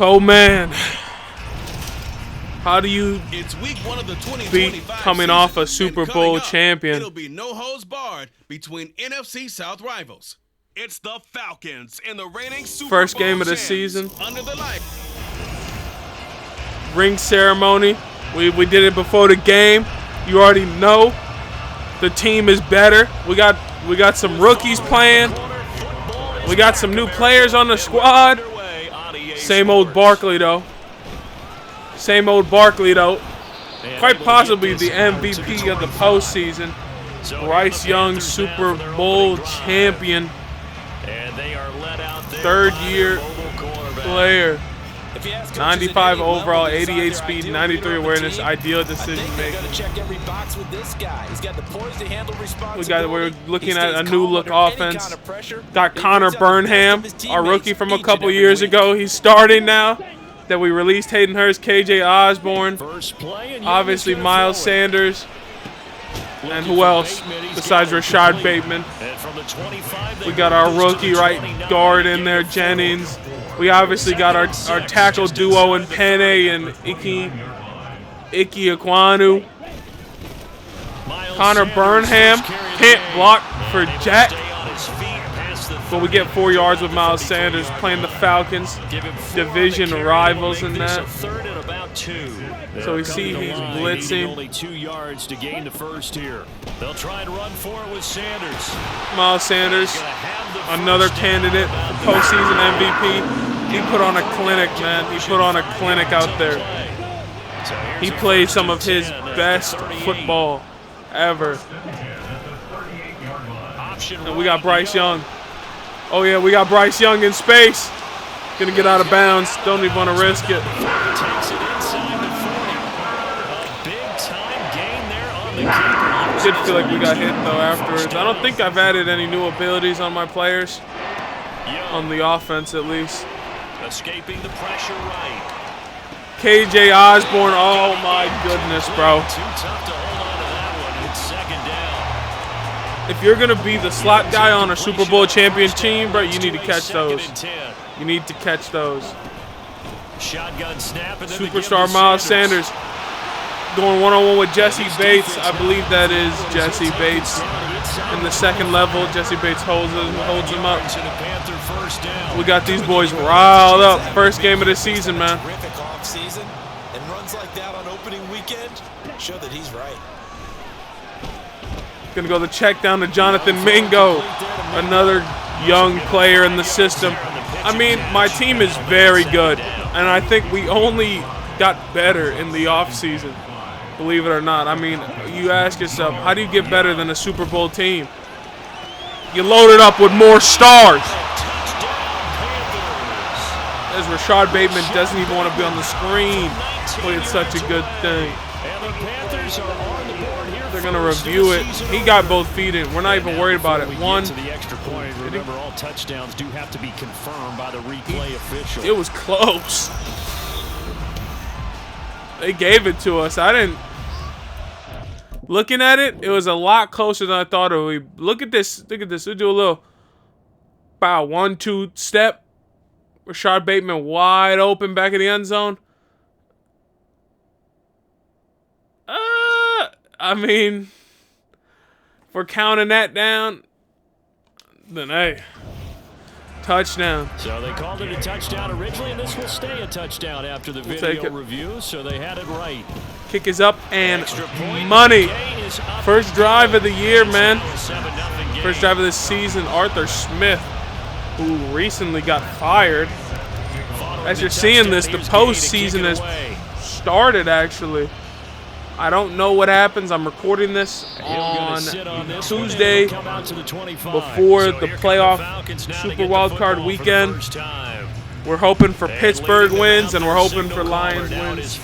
Oh man, how do you It's week 1 of the beat coming off a Super Bowl champion? It'll be no holds barred between NFC South rivals. It's the Falcons and the reigning Super First Bowl game of the champs season. under the light. Ring ceremony. We did it before the game. You already know the team is better. We got some rookies playing. We got some new players on the squad. Same old Barkley though. Same old Barkley though. Quite possibly the MVP of the postseason. Bryce Young, Super Bowl champion. Third-year player. 95 overall, 88 speed, 93 awareness, ideal decision making. We're looking at a new look offense. Got Connor Burnham, our rookie from a couple years ago. He's starting now. That we released Hayden Hurst, KJ Osborne, obviously Miles Sanders, and who else besides Rashad Bateman? We got our rookie right guard in there, Jennings. We obviously got our tackle duo in Penne and Iki Ekwonu. Connor Burnham can't block for Jack, but we get 4 yards with Miles Sanders playing the Falcons, division rivals in that. So we see he's blitzing. Only 2 yards to gain the first here. They'll try and run for it with Sanders. Miles Sanders, another candidate, postseason MVP. He put on a clinic, man. He put on a clinic out there. He played some of his best football ever. And we got Bryce Young. Oh yeah, we got Bryce Young in space. Gonna get out of bounds. Don't even want to risk it. Did feel like we got hit though afterwards. I don't think I've added any new abilities on my players. On the offense at least. Escaping the pressure right. KJ Osborne, oh my goodness, bro. Too tough to hold on to that one. It's second down. If you're gonna be the slot guy on a Super Bowl champion team, bro, you need to catch those. You need to catch those. Shotgun snap and then Superstar Miles Sanders going one-on-one with Jesse Bates. I believe that is Jesse Bates in the second level. Jesse Bates holds him up. We got these boys riled up. First game of the season, man. Terrific off-season, and runs like that on opening weekend show that he's right. Gonna go the check down to Jonathan Mingo, another young player in the system. I mean, my team is very good, and I think we only got better in the offseason, believe it or not. I mean, you ask yourself, how do you get better than a Super Bowl team? You load it up with more stars. As Rashad Bateman doesn't even want to be on the screen, but it's such a good thing. They're going to review it. He got both feet in. We're not even worried about it. One. The extra point. Remember, all touchdowns do have to be confirmed by the replay official. It was close. They gave it to us. I didn't. Looking at it, it was a lot closer than I thought it would be. Look at this. Look at this. We'll do a little 1-2 step. Rashad Bateman wide open back in the end zone. I mean, if we're counting that down, then hey, touchdown. So they called it a touchdown originally, and this will stay a touchdown after the video review, so they had it right. Kick is up and money. First drive of the year, man. First drive of the season. Arthur Smith, who recently got fired. As you're seeing this, the postseason has started, actually. I don't know what happens. I'm recording this on Tuesday before the playoff Super Wildcard weekend. We're hoping for Pittsburgh wins, and we're hoping for Lions wins.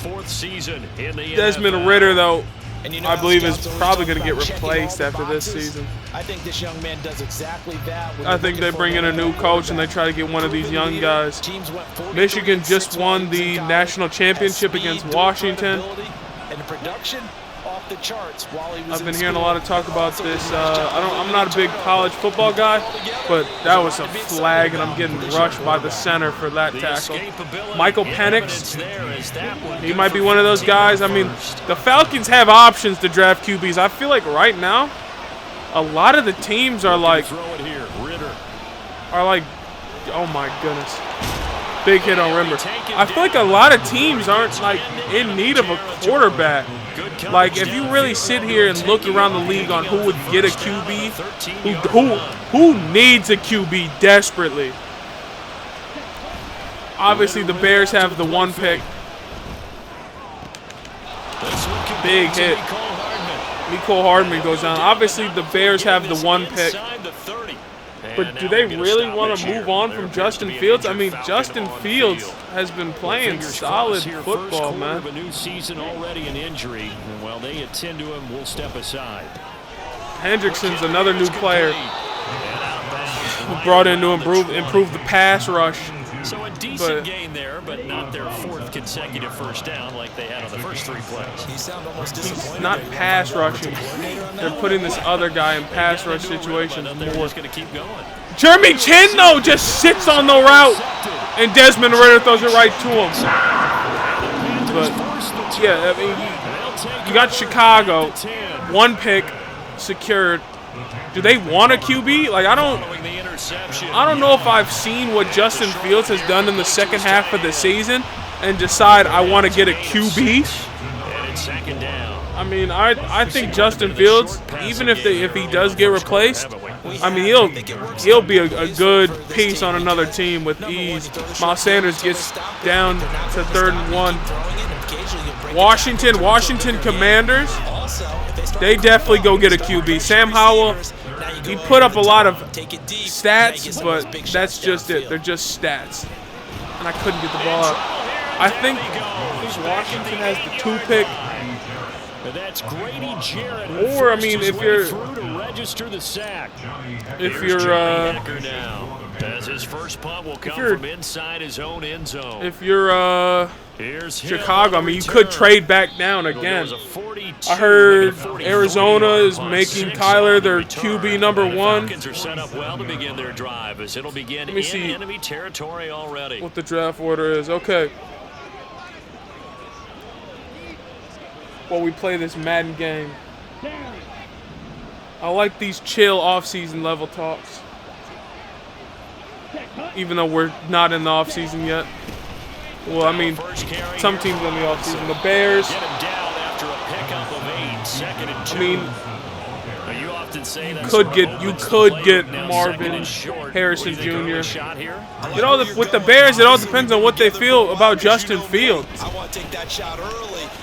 Desmond Ridder, though, I believe is probably going to get replaced after this season. I think this young man does exactly that. I think they bring in a new coach and they try to get one of these young guys. Michigan just won the national championship against Washington. And the production off the charts while he was I've been hearing a lot of talk about this. I'm not a big college football guy, but that was a flag, and I'm getting rushed by the center for that tackle. Michael Penix, he might be one of those guys. I mean, the Falcons have options to draft QBs. I feel like right now, a lot of the teams are like, oh my goodness. Big hit on Rimmer. I feel like a lot of teams aren't like in need of a quarterback. Like if you really sit here and look around the league on who would get a QB, who needs a QB desperately. Obviously the Bears have the 1 pick. Big hit. Mecole Hardman goes down. Obviously the Bears have the 1 pick. But do they really want to move on from Justin Fields? I mean, Justin Fields has been playing solid football, man. A new season already an injury. Well, they attend to him. We'll step aside. Hendrickson's another new player who brought in to improve the pass rush. So a decent gain there, but not their 4th consecutive first down like they had on the first 3 plays. He's not pass rushing. They're putting this other guy in pass rush situations more. Just going to keep going. Jeremy Chin, though, just sits on the route, and Desmond Ridder throws it right to him. But, yeah, I mean, you got Chicago, 1 pick secured. Do they want a QB? Like, I don't know if I've seen what Justin Fields has done in the second half of the season and decide I want to get a QB. I mean, I think Justin Fields, even if he does get replaced, I mean he'll be a good piece on another team with ease. Miles Sanders gets down to 3rd and 1. Washington Commanders, they definitely go get a QB. Sam Howell, he put up a lot of stats, but that's just it. They're just stats. And I couldn't get the ball out. I think Washington has the 2 pick. Or I mean, if you're Chicago, I mean, you could trade back down again. I heard Arizona is making Kyler their QB number 1. Let me see what the draft order is. Okay. While we play this Madden game. I like these chill off-season level talks. Even though we're not in the off-season yet. Well, I mean, some teams in the off-season. The Bears. I mean, you could get Marvin Harrison Jr. With the Bears, it all depends on what they feel about Justin Fields.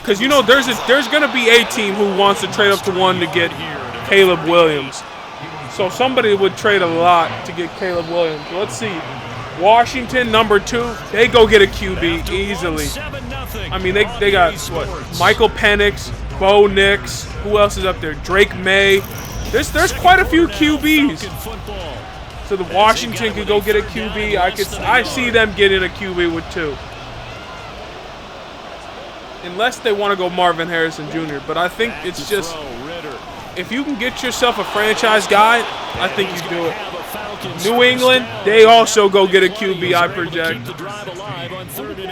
Because there's gonna be a team who wants to trade up to 1 to get Caleb Williams. So somebody would trade a lot to get Caleb Williams. Let's see. Washington, number 2, they go get a QB easily. I mean, they got what? Michael Penix, Bo Nix. Who else is up there? Drake May. There's quite a few QBs. So the Washington could go get a QB. I see them getting a QB with 2. Unless they want to go Marvin Harrison Jr. But I think it's just, if you can get yourself a franchise guy, I think you do it. New England, they also go get a QB,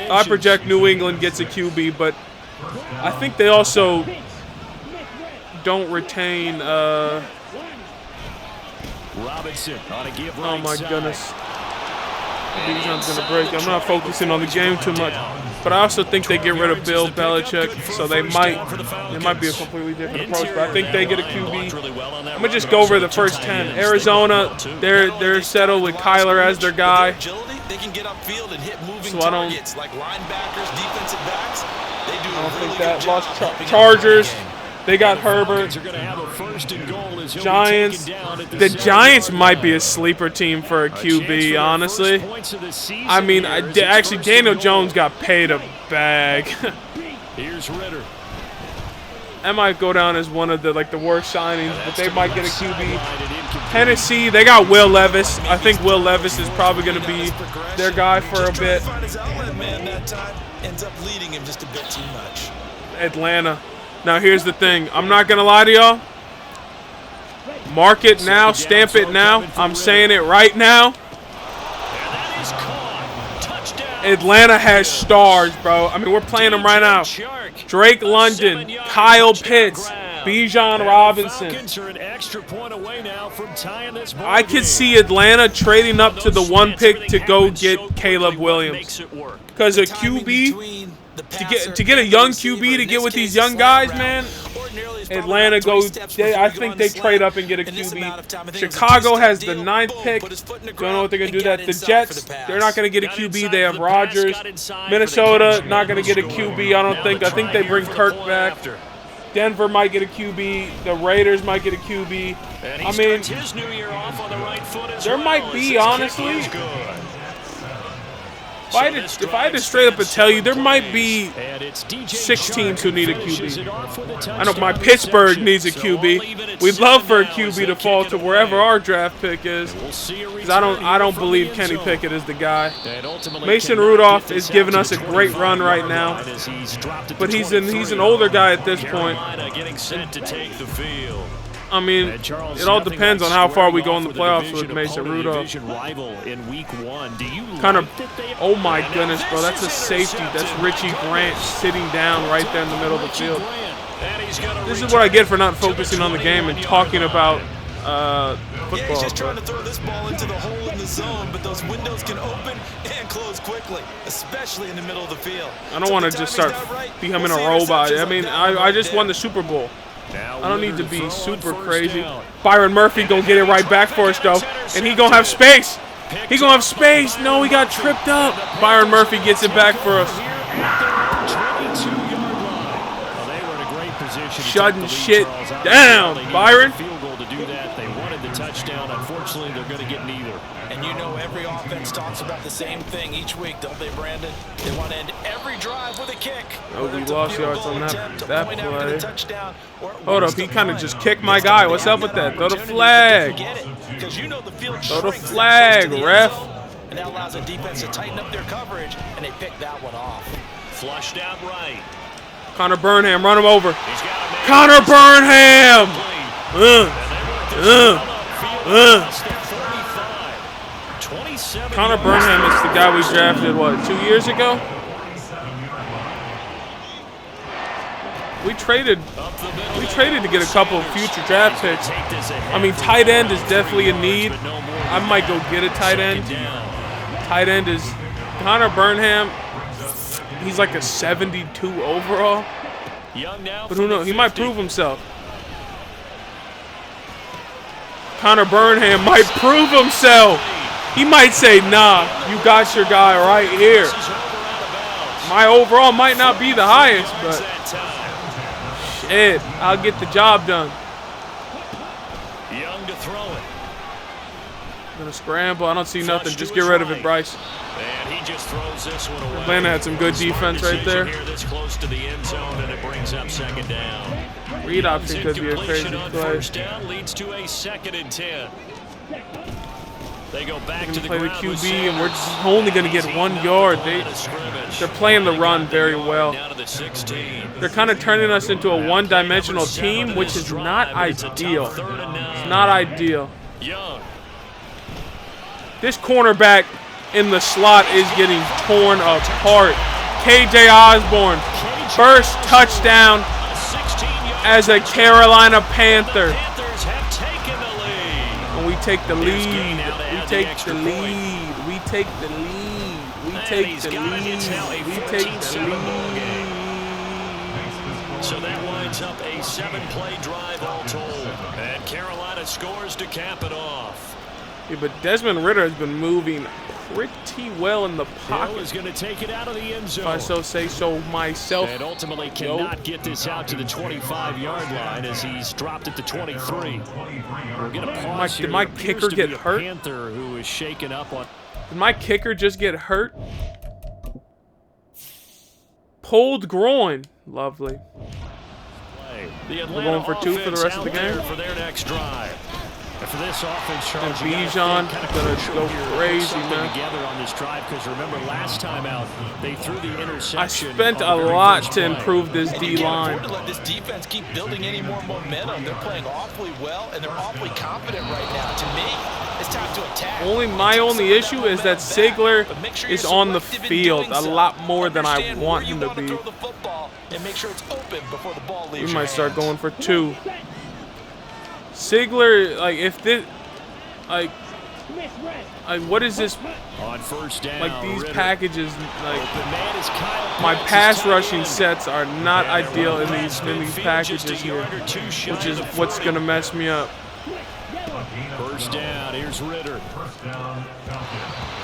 I project New England gets a QB, but I think they also don't retain oh my goodness. These one's gonna break. I'm not focusing on the game too much. But I also think they get rid of Bill Belichick, so they might be a completely different approach. But I think they get a QB. I'm gonna just go over the first 10. Arizona, they're settled with Kyler as their guy. So I don't think that. Lost Chargers. They got Herbert. Giants. The Giants might be a sleeper team for a QB, honestly. I mean, actually, Daniel Jones got paid a bag. Here's Ridder. That might go down as one of the worst signings, but they might get a QB. Tennessee, they got Will Levis. I think Will Levis is probably going to be their guy for a bit. Atlanta. Now, here's the thing. I'm not going to lie to y'all. Mark it now. Stamp it now. I'm saying it right now. Atlanta has stars, bro. I mean, we're playing them right now. Drake London, Kyle Pitts, Bijan Robinson. I could see Atlanta trading up to the 1 pick to go get Caleb Williams. Because a QB, to get a young QB to get with these young guys, man, Atlanta goes, I think they trade up and get a QB. Chicago has the 9th pick. Don't know what they're going to do that. The Jets, they're not going to get a QB. They have Rodgers. Minnesota, not going to get a QB, I don't think. I think they bring Kirk back. Denver might get a QB. The Raiders might get a QB. I mean, there might be, honestly. If I had to straight up and tell you, there might be 6 teams who need a QB. I know my Pittsburgh needs a QB. We'd love for a QB to fall to wherever our draft pick is. Because I don't believe Kenny Pickett is the guy. Mason Rudolph is giving us a great run right now. But he's an older guy at this point. I mean, it all depends on how far we go in the playoffs with Mason Rudolph. Kind of, oh my goodness, bro, that's a safety. That's Richie Grant sitting down right there in the middle of the field. This is what I get for not focusing on the game and talking about football. He's just trying to throw this ball into the hole in the zone, but those windows can open and close quickly, especially in the middle of the field. I don't want to just start becoming a robot. I mean, I just won the Super Bowl. I don't need to be super crazy. Byron Murphy gonna get it right back for us though, and he gonna have space. He gonna have space. No, he got tripped up. Byron Murphy gets it back for us. Shutting shit down, Byron. Touchdown. Unfortunately, they're going to get neither. And you know every offense talks about the same thing each week, don't they, Brandon? They want to end every drive with a kick. Oh, we lost yards on that play. Hold up, he kind of just kicked my guy. What's up with that? Throw the flag. Throw the flag, ref. And that allows the defense to tighten up their coverage, and they pick that one off. Flushed out right. Connor Burnham, run him over. Connor Burnham! Connor Burnham is the guy we drafted, what, 2 years ago? We traded to get a couple of future draft picks. I mean, tight end is definitely a need. I might go get a tight end. Tight end is Connor Burnham. He's like a 72 overall. But who knows? He might prove himself. Connor Burnham might prove himself. He might say, nah, you got your guy right here. My overall might not be the highest, but shit, I'll get the job done. Young to throw it. Gonna scramble. I don't see nothing. Just get rid of it, Bryce. And he just throws this one away. Atlanta had some good defense right there. This close to the end zone, and it brings up second down. Read option could be a crazy play. First down leads to a 2nd and 10. They go back to the play the ground QB, and we're just only going to get 1 yard. They're playing the run very well. They're kind of turning us into a one-dimensional team, which is not ideal. It's not ideal. This cornerback in the slot is getting torn apart. KJ Osborne, first touchdown as a Carolina Panther. And we take the lead. We take the lead. We take the lead. We take the lead. We take the lead. So that winds up a 7-play drive all told. And Carolina scores to cap it off. Yeah, but Desmond Ridder has been moving pretty well in the pocket. Is going to take it out of the end zone. If I so say so myself. And ultimately cannot get this out to the 25-yard line as he's dropped at the 23. We're going to pause here. Did my kicker get hurt? Panther who is shaken up on. Did my kicker just get hurt? Pulled groin. Lovely. The We're going for 2 for the rest of the game. For their next drive. For this offense, Charles, Bijan gonna go crazy, man. Together on this drive, because remember last time out they threw the interception. I spent a lot to improve this And D you can't line. afford to let this defense keep building any more momentum. They're playing awfully well, and they're awfully confident right now. To me, it's time to attack. My only issue is that Sigler is on the field a lot more than I want him to be. And make sure it's open before the ball leaves We your might start hands. going for 2. Sigler, like, if this, like, what is this? On first down, Like, these Ritter. packages, like, The man is Kyle my Pitts, pass his tight rushing end. sets are not And they're ideal in running these past midfield, packages just a here, yard or two shy which is of the what's 40. gonna mess me up. First down, here's Ritter.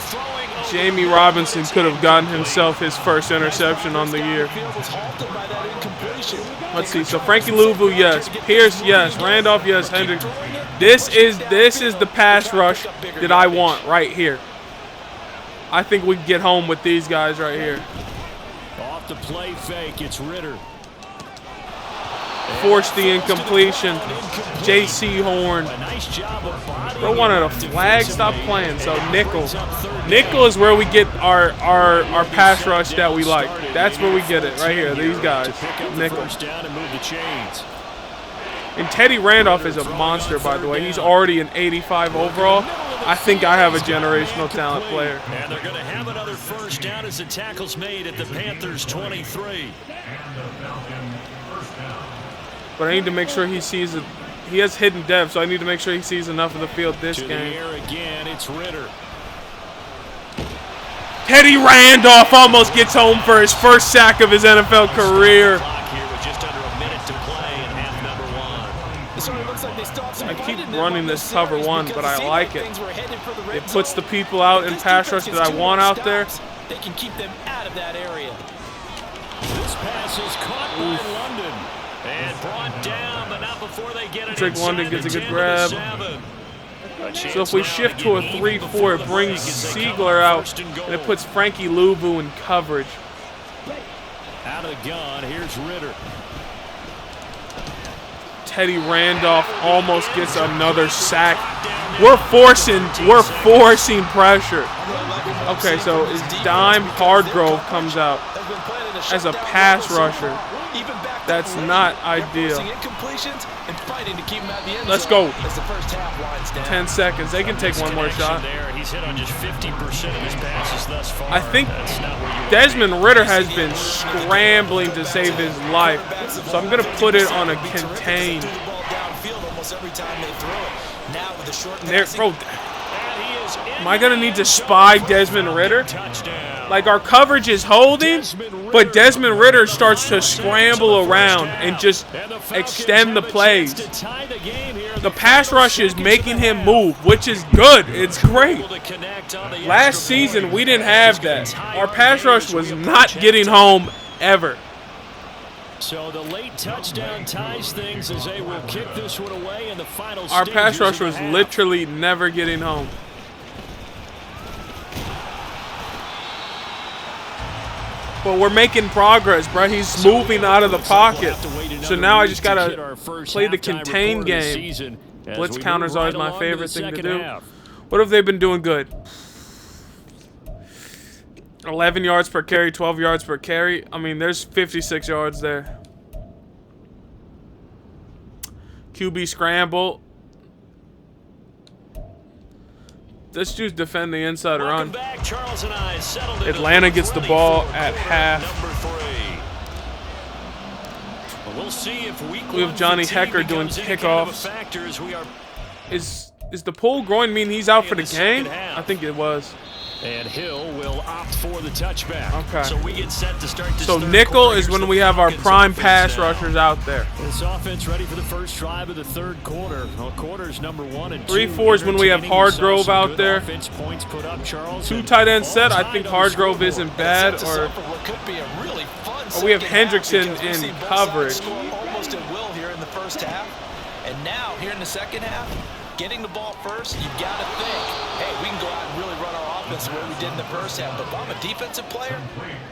Throwing over Jamie the Robinson middle, could have gotten himself his first interception on the year. Field was halted by that incompletion. Let's see. So Frankie Louvu, yes. Pierce, yes. Randolph, yes. Hendricks. This is the pass rush that I want right here. I think we can get home with these guys right here. Off the play fake, it's Ritter. Force the incompletion. J.C. Horn. A nice job of bodying Bro wanted a him flag. Stop defensively. playing. So nickel. Brings up third down. Nickel is where we get our pass rush that we like. That's where we get it right here. These guys. To pick up the Nickel. first down and move the chains. And Teddy Randolph is a monster, by the way. He's already an 85 overall. I think I have a generational talent player. And they're going to have another first down as the tackle's made at the Panthers 23. But I need to make sure he sees it. He has hidden depth, so I need to make sure he sees enough of the field this To the game. air again, it's Ritter. Teddy Randolph almost gets home for his first sack of his NFL career. Clock here with just under a minute to play in half number one. It sort of looks like they stopped some I keep fight in them running on this this cover series one, because but I seemed like it. things were headed for the red It puts the zone. people out If in this pass defense rush gets that I 2 want more out there. stops, they can keep them out of that area. This pass is caught by London and brought down, but not before they get it Drake inside London gets the a good 10 to grab. the 7. So if we shift to a 3-4, it brings Siegler out, and it puts Frankie Louvu in coverage. Out of the gun, here's Ritter. Teddy Randolph almost gets another sack. We're forcing pressure. Okay, so is Dime Hardgrove comes out as a pass rusher. That's not ideal. Let's go. 10 seconds. They can take one more shot. There. He's hit on just 50% of his passes thus far. I think That's not where you Desmond Ritter has been scrambling to save his life. So I'm going to put it on a contain. There, bro, am I going to need to spy Desmond Ritter? touchdown. Like, our coverage is holding, but Desmond Ritter starts to scramble around and just extend the plays. The pass rush is making him move, which is good. It's great. Last season, we didn't have that. Our pass rush was not getting home ever. So the late touchdown ties things as they will kick this one away in the final Our pass stages rush of the was half. literally never getting home. But we're making progress, bro. He's moving out of the pocket. So now I just got to play the contain game. Blitz counters always my favorite thing to do. What have they been doing good? 11 yards per carry, 12 yards per carry. I mean, there's 56 yards there. QB scramble. This dude's defending the inside run. Atlanta gets the ball at half. We'll see if We have Johnny Hecker doing kickoffs. Is the pull groin mean he's out for the game? I think it was. And Hill will opt for the touchback. Okay. So we get set to start this So third nickel quarter. is Here's when the we have our Falcons prime offense pass now. rushers out there. This offense ready for the first drive of the third quarter. Well, quarters number 1 and 2. 3-4 is when we have Entertaining. We saw Hardgrove some out good there. offense points put up, Charles, 2 and tight end all set. I tied think on the Hardgrove scoreboard. isn't bad. Or we have Hendrickson in coverage. Almost at will here in the first half. And now, here in the second half, getting the ball first, you've got to think, hey, we can go out and really run our offense the way we did in the first half. But if I'm a defensive player,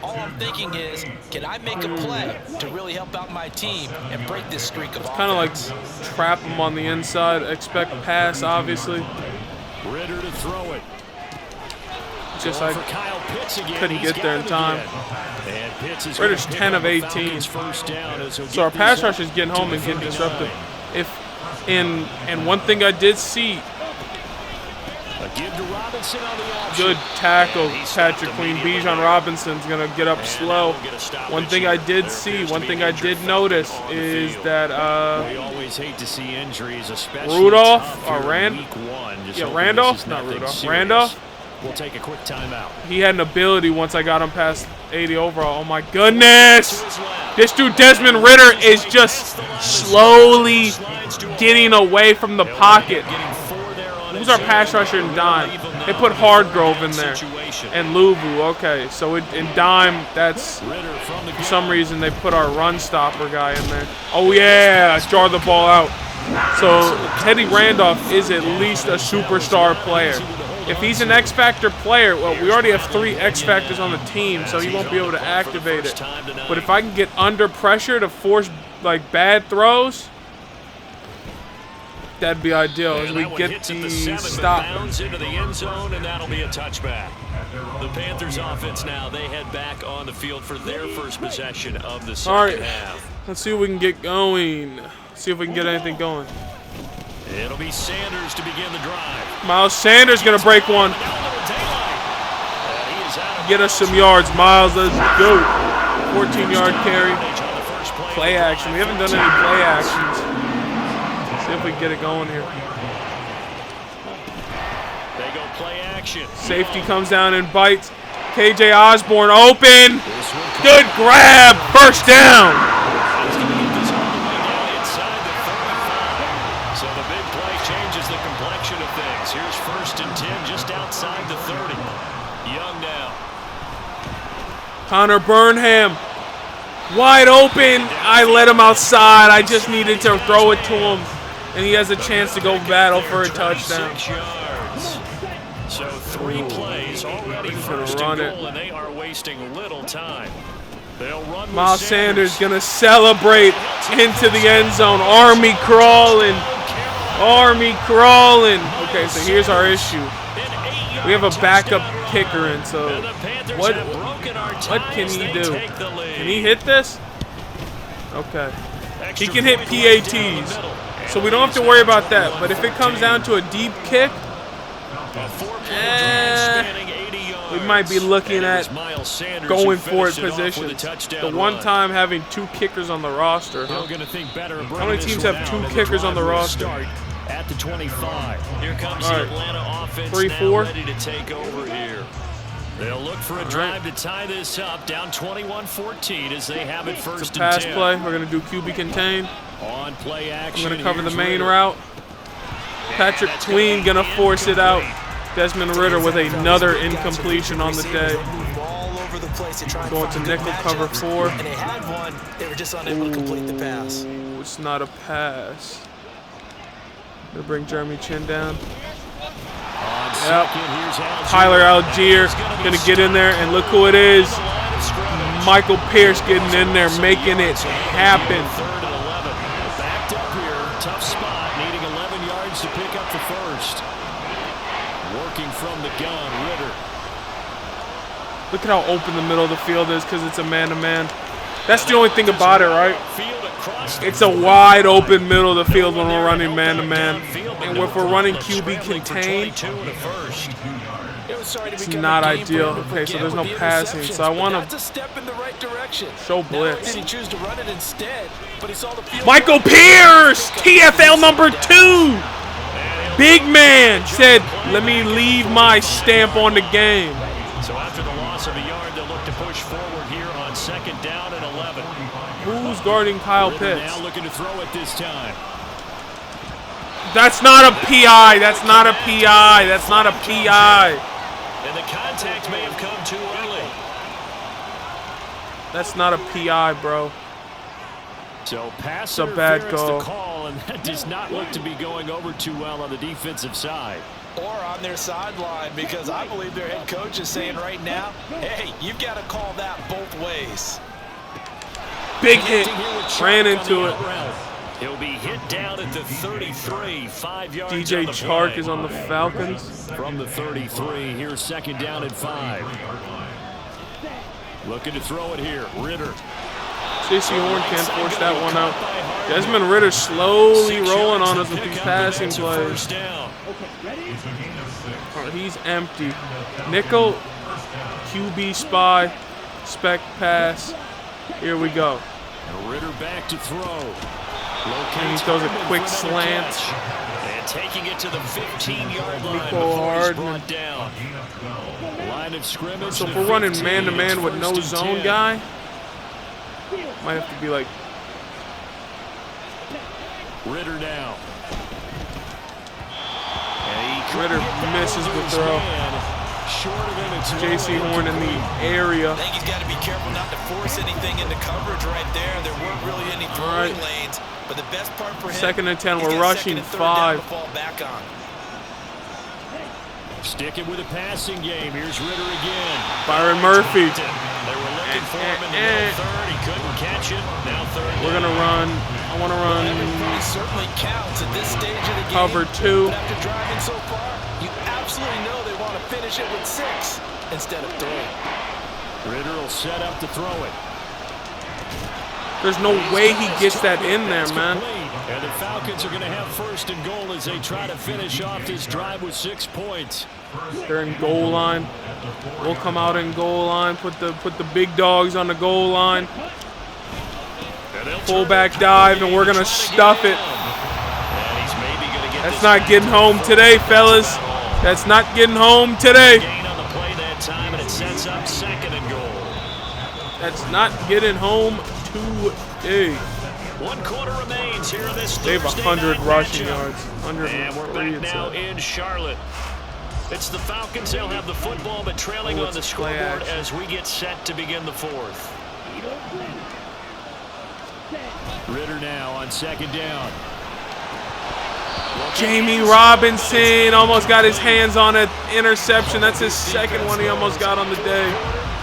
all I'm thinking is, can I make a play to really help out my team and break this streak of offense? Kind of like trap them on the inside, expect pass, obviously. Ritter to throw it. Just I couldn't get there in time. Ritter's 10 of 18. So our pass rush is getting home and getting disrupted. And one thing I did see, good tackle, Patrick Queen. Bijan Robinson's going to get up slow. One thing I did see, one thing I did notice is that we always hate to see injuries, especially Rudolph or Randolph? Not Rudolph. Randolph? We'll take a quick timeout. He had an ability once I got him past 80 overall. Oh my goodness! This dude Desmond Ritter is just slowly getting away from the pocket. Who's our pass rusher in dime? They put Hardgrove in there and Luvu. Okay, so in dime, that's for some reason they put our run stopper guy in there. Oh yeah, jar the ball out. So Teddy Randolph is at least a superstar player. If he's an X-Factor player, well, we already have 3 X-Factors on the team, so he won't be able to activate it. But if I can get under pressure to force, like, bad throws, that'd be ideal as we get the stop. Into the end zone, and that'll be a touchback. The Panthers offense now, they head back on the field for their first possession of the second half. Let's see if we can get going. See if we can get anything going. It'll be Sanders to begin the drive. Miles Sanders going to break one. Get us some yards, Miles. Let's go. 14-yard carry. Play action. We haven't done any play actions. Let's see if we can get it going here. They go play action. Safety comes down and bites. KJ Osborne open. Good grab. First down. Here's 1st and 10 just outside the 30. Young now. Connor Burnham. Wide open. I let him outside. I just needed to throw it to him. And he has a chance to go battle for a touchdown. So 3 plays already first and goal, and they are wasting little time. They'll run. Miles Sanders going to celebrate into the end zone. Army crawling. Army crawling. Okay, so here's our issue. We have a backup kicker, and so what can he do? Can he hit this? Okay. He can hit PATs, so we don't have to worry about that. But if it comes down to a deep kick, we might be looking at going for it positions. The one time having 2 kickers on the roster. Huh? How many teams have 2 kickers on the roster? At the 25. Here comes the Atlanta offense 3-4. ready to take over here. They'll look for a drive to tie this up, down 21-14 as they have it first and 10. Pass play. We're going to do QB contain. On play action. I'm going to cover the main route. Patrick Queen going to force it out. Desmond Ritter with another incompletion on the day. Going to nickel cover 4. And they had one, they were just unable to complete the pass. Ooh, it's not a pass. Gonna bring Jeremy Chin down. Yep. Tyler Algier gonna get in there, and look who it is. Michael Pierce getting in there, making it happen. Backed up here, tough spot, needing 11 yards to pick up the first. Working from the gun, Ritter. Look at how open the middle of the field is because it's a man-to-man. That's the only thing about it, right? It's a wide open middle of the field when we're running man-to-man. And if we're running QB contain, it's not ideal. Okay, so there's no passing. So I want to show blitz. Michael Pierce, TFL number 2. Big man said, let me leave my stamp on the game. So after the loss of a yard, they'll look to push forward here on 2nd down and 11. Who's guarding Kyle Pitts? Now looking to throw it this time. That's not a PI. That's not a PI. That's not a PI. And the contact may have come too early. That's not a PI, bro. So pass it's a bad interference call. The call, and that does not look to be going over too well on the defensive side. or on their sideline, because I believe their head coach is saying right now, hey, you've got to call that both ways. Big hit. Ran into it. He'll be hit down at the 33, 5 yards. DJ Chark is on the Falcons. From the 33, here's 2nd down and 5. Looking to throw it here. Ritter. J.C. Horn can't force that one out. Desmond Ritter slowly rolling on us with these passing plays. Oh, he's empty. Nickel, QB spy, spec pass. Here we go. Ritter back to throw. And he throws a quick slant. And taking it to the 15-yard line Nico before he's Hardman. brought down. Line of scrimmage. So if we're running man-to-man with no zone guy, might have to be like Ritter now. Ritter misses the throw. J.C. Horn in the area. I think he's got to be careful not to force anything into coverage right there. There weren't really any throwing lanes, but the best part for him, 2nd and 10, we're rushing 5. Fall back on. Sticking with a passing game. Here's Ritter again. Byron Murphy. They were looking for him in the middle third. He couldn't catch it. Now 3rd. We're gonna run. I want to run. It certainly counts at this stage of the game. Cover 2. But after driving so far, you absolutely know they want to finish it with 6 instead of 3. Ritter will set up to throw it. There's no way he gets that in there, man. And the Falcons are going to have 1st and goal as they try to finish off this drive with 6 points. They're in goal line. We'll come out in goal line. Put the big dogs on the goal line. Fullback dive, and we're gonna stuff it. That's not getting home today, fellas. That's not getting home today. That's not getting home today. 1 quarter remains here in this. They have 100 rushing yards. 103. And we're back now in Charlotte. It's the Falcons. They'll have the football, but trailing on the scoreboard as we get set to begin the 4th. Ritter now on 2nd down. Jamie Robinson almost got his hands on an interception. That's his 2nd one he almost got on the day.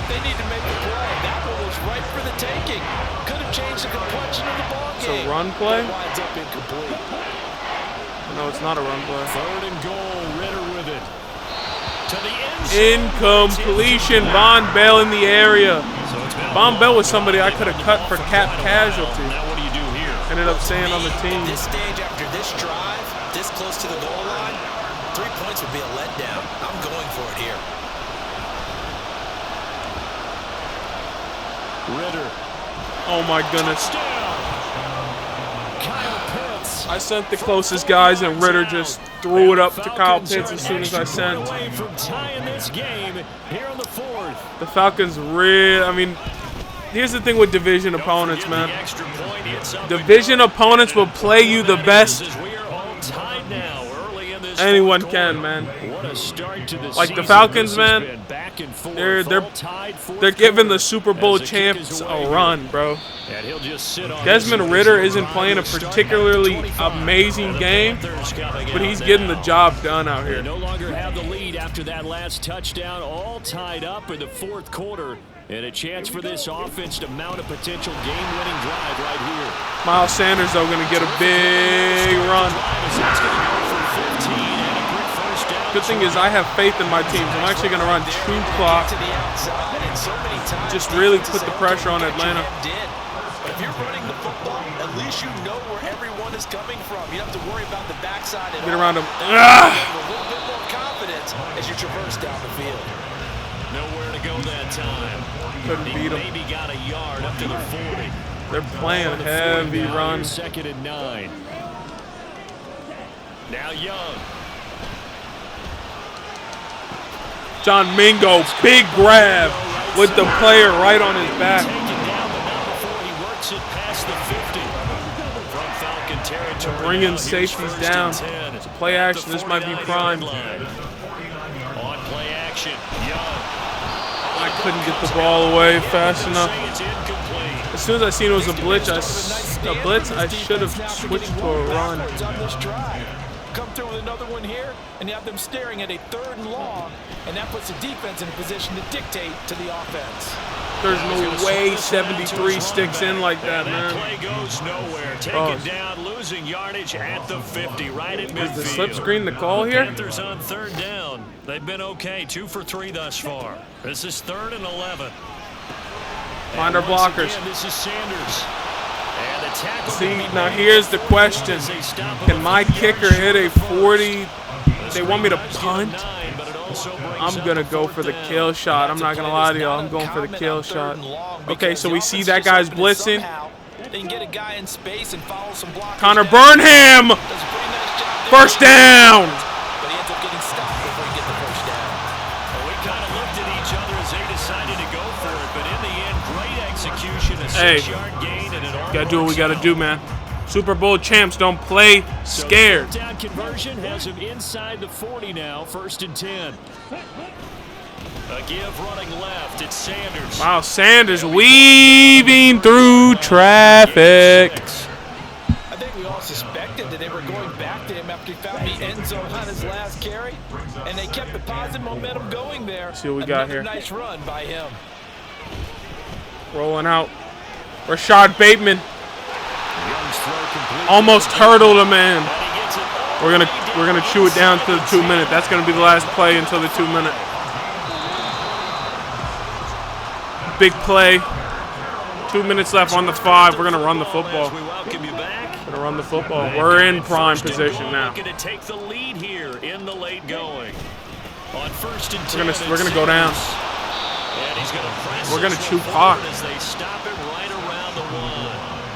They need to make a play. That one was right for the taking. Could have changed the complexion of the ball game. It's a run play? Winds up incomplete. No, it's not a run play. 3rd and goal. Ritter with it. To the end zone. Incompletion. Von Bell in the area. Von Bell was somebody I could have cut for cap casualty. Now what do you do here? Ended up staying on the team. At this stage, after this drive, this close to the goal line, 3 points would be a letdown. I'm going for it here. Ritter. Oh my goodness. I sent the closest guys, and Ritter just threw it up to Kyle Pitts as soon as I sent. The Falcons I mean, here's the thing with division opponents, man. Division opponents will play you the best anyone can, man. Like the Falcons, man, they're giving the Super Bowl champs a run, bro. Desmond Ritter isn't playing a particularly amazing game, but he's getting the job done out here. No longer have the lead after that last touchdown, all tied up in the 4th quarter. And a chance for this offense to mount a potential game-winning drive right here. Miles Sanders, though, going to get a big run. Good thing is I have faith in my teams. I'm actually going to run 2 clock. Just really put the pressure on Atlanta. If you're running the football, at least you know where everyone is coming from. You don't have to worry about the backside. Get around him. A little bit more confidence as you traverse down the field. Nowhere to go that time. Couldn't beat him. Maybe got a yard up to the 40. They're playing heavy run. 2nd and 9. Now Young. John Mingo, big grab with the player right on his back. Bringing safeties down. It's a play action. This might be prime. On play action, Young. I couldn't get the ball away fast enough. As soon as I seen it was a blitz, I should have switched to a run. come through with another one here, and you have them staring at a 3rd and long, and that puts the defense in a position to dictate to the offense. There's no way 73 sticks in like that, man. That play goes nowhere. Taken down, losing yardage at the 50, right at midfield. Is the slip screen the call here? Panthers on 3rd down. They've been okay, 2 for 3 thus far. This is 3rd and 11. Find our blockers. Again, this is Sanders. And the tackle. See, now here's the question. Can my kicker hit a 40? They want me to punt? I'm going to go for the kill shot. I'm not going to lie to y'all. I'm going for the kill shot. Okay, so we see that guy's blitzing. They can get a guy in space and follow some blockers. Connor Burnham! First down! But he ends up getting stopped before he gets the first down. Well, we kind of looked at each other as they decided to go for it, but in the end, great execution, a 6-yard gain, and an gotta do what we gotta do, man. Super Bowl champs don't play scared. So down conversion has him inside the 40 now, 1st and 10. A give running left, it's Sanders. Wow, Sanders weaving through traffic. I think we all suspected that they were going back to him after he found the end zone on his last carry, and they kept the positive momentum going there. See what we got here. Nice run by him. Rolling out. Rashad Bateman. Almost hurdled a man. We're gonna chew it down to the 2 minute. That's gonna be the last play until the 2 minute. Big play. 2 minutes left on the 5. We're gonna run the football. Gonna run the football. We're in prime position now. Looking to take the lead here in the late going. On 1st and 10, we're gonna go down. And he's gonna press We're gonna chew clock. as they stop him right around the 1.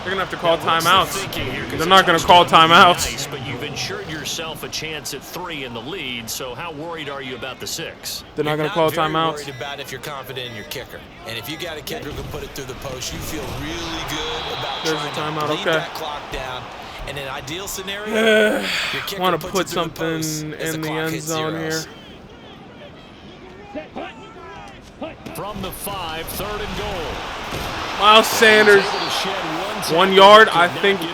They're gonna have to call timeouts. They're not gonna call timeouts. Nice, but you've ensured yourself a chance at 3 in the lead. So how worried are you about the 6? They're not gonna call You're timeouts. worried about if you're confident in your kicker, and if you got a kicker who can put it through the post, you feel really good about There's a trying timeout. to lead Okay. that clock down. In an ideal scenario, your kicker Want to puts put it through the post something as in the clock end hits zone zeros. here. From the 5, 3rd and goal. Miles Sanders, 1 yard. I think we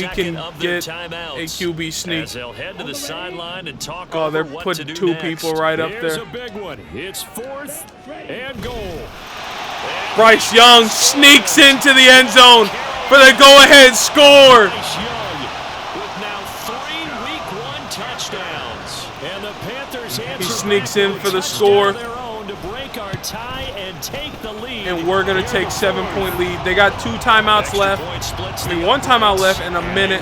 can get a QB sneak. As they'll head to the sideline and talk Oh, they're over what putting to do 2 next. people right up Here's there. a big one. It's 4th and goal. Bryce Young sneaks into the end zone for the go-ahead score. Bryce Young with now 3 Week 1 touchdowns, and the Panthers He sneaks in for the score. Their own to break our tie and take the lead. And we're going to take 7-point lead. They got 2 timeouts left. I mean, 1 timeout left in a minute.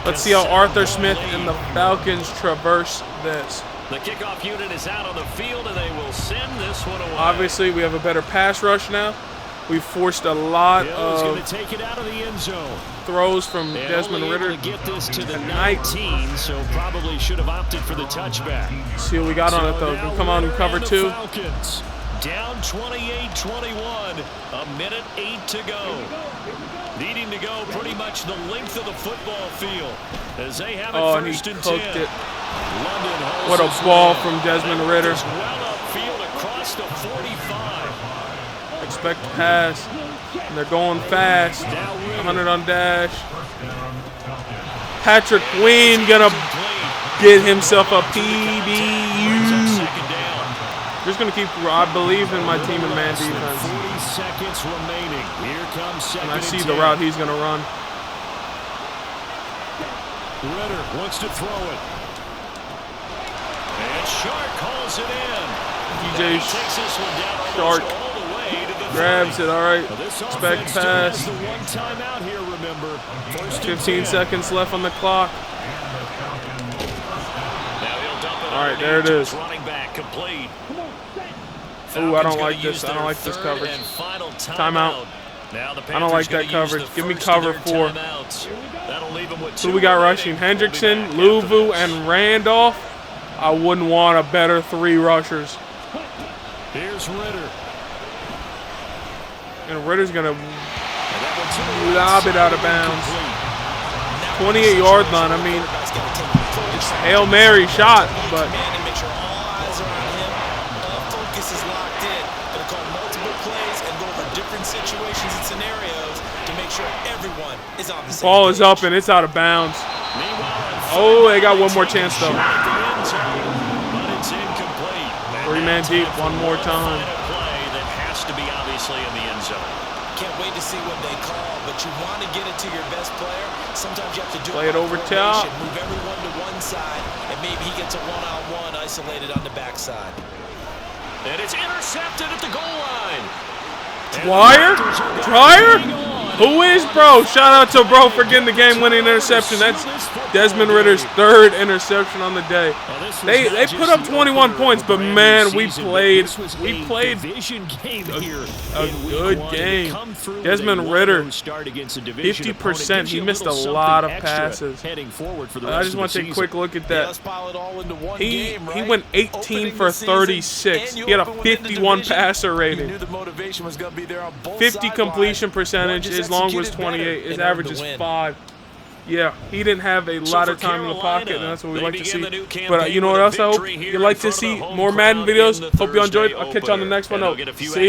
Let's see how Arthur Smith and the Falcons traverse this. The kickoff unit is out on the field, and they will send this one away. Obviously, we have a better pass rush now. We've forced a lot Hill's going of to take it out of the end zone. throws from Desmond Only able Ritter. to get this to the tonight. 19, so probably should have opted for the touchback. See what we got on it, though. now We come on and Ritter cover and the 2. Falcons down 28-21, a minute 8 to go. Needing to go pretty much the length of the football field as they have it Oh, and he 1st and cooked 10. it. London holds What a his ball man. from Desmond Ritter. Just well upfield across the 45. Expect to pass. And they're going fast. 100 on dash. Patrick Queen gonna get himself a PBU. Just gonna keep. I believe in my team and man defense. 40 seconds remaining. Here comes second And I see and the 10. route he's gonna run. Ritter wants to throw it. And Shark calls it in. DJ He takes this one down almost Shark all the way to the grabs 30. it. All right. Now this Expect offense still has pass. the 1 timeout here, remember. 1st and 15 10. seconds left on the clock. Now he'll dump it All right, underneath there it to is. his running back, complete. Ooh, I don't Falcons like gonna this. use I don't their like this 3rd coverage. and final Timeout. Now the I don't like Panthers that gonna use coverage. the Give me first cover of their 4. timeouts. That'll leave them with Who 2 we got remaining. rushing? We'll be Hendrickson, back after Louvu, this. and Randolph. I wouldn't want a better 3 rushers. Here's Ritter. And Ritter's going to lob it out of bounds. 28-yard line. I mean, it's a Hail Mary shot, but locked in. Going to call multiple plays and go over different situations and scenarios to make sure everyone is on the same Ball is page. up and it's out of bounds. Oh, they got one more chance though. But it's incomplete. 3-man deep, one more time. A play that has to be obviously in the end zone. Can't wait to see what they call, but you want to get it to your best player. Sometimes you have to do Play it over top. Move everyone to one side, and maybe he gets a one-on-one isolated on the backside. And it's intercepted at the goal line. Dwyer? Dryer? Who is bro? Shout out to bro for getting the game-winning interception. That's Desmond Ritter's 3rd interception on the day. They put up 21 points, but man, we played a good game. Desmond Ritter, 50%. He missed a lot of passes. I just want to take a quick look at that. He went 18 for 36. He had a 51 passer rating. 50 completion percentage. His long was 28. His average is 5. Yeah, he didn't have a lot of time in the pocket, and that's what we like to see. But you know what else I hope? You like to see more Madden videos. Hope you enjoyed. I'll catch you on the next one. See ya.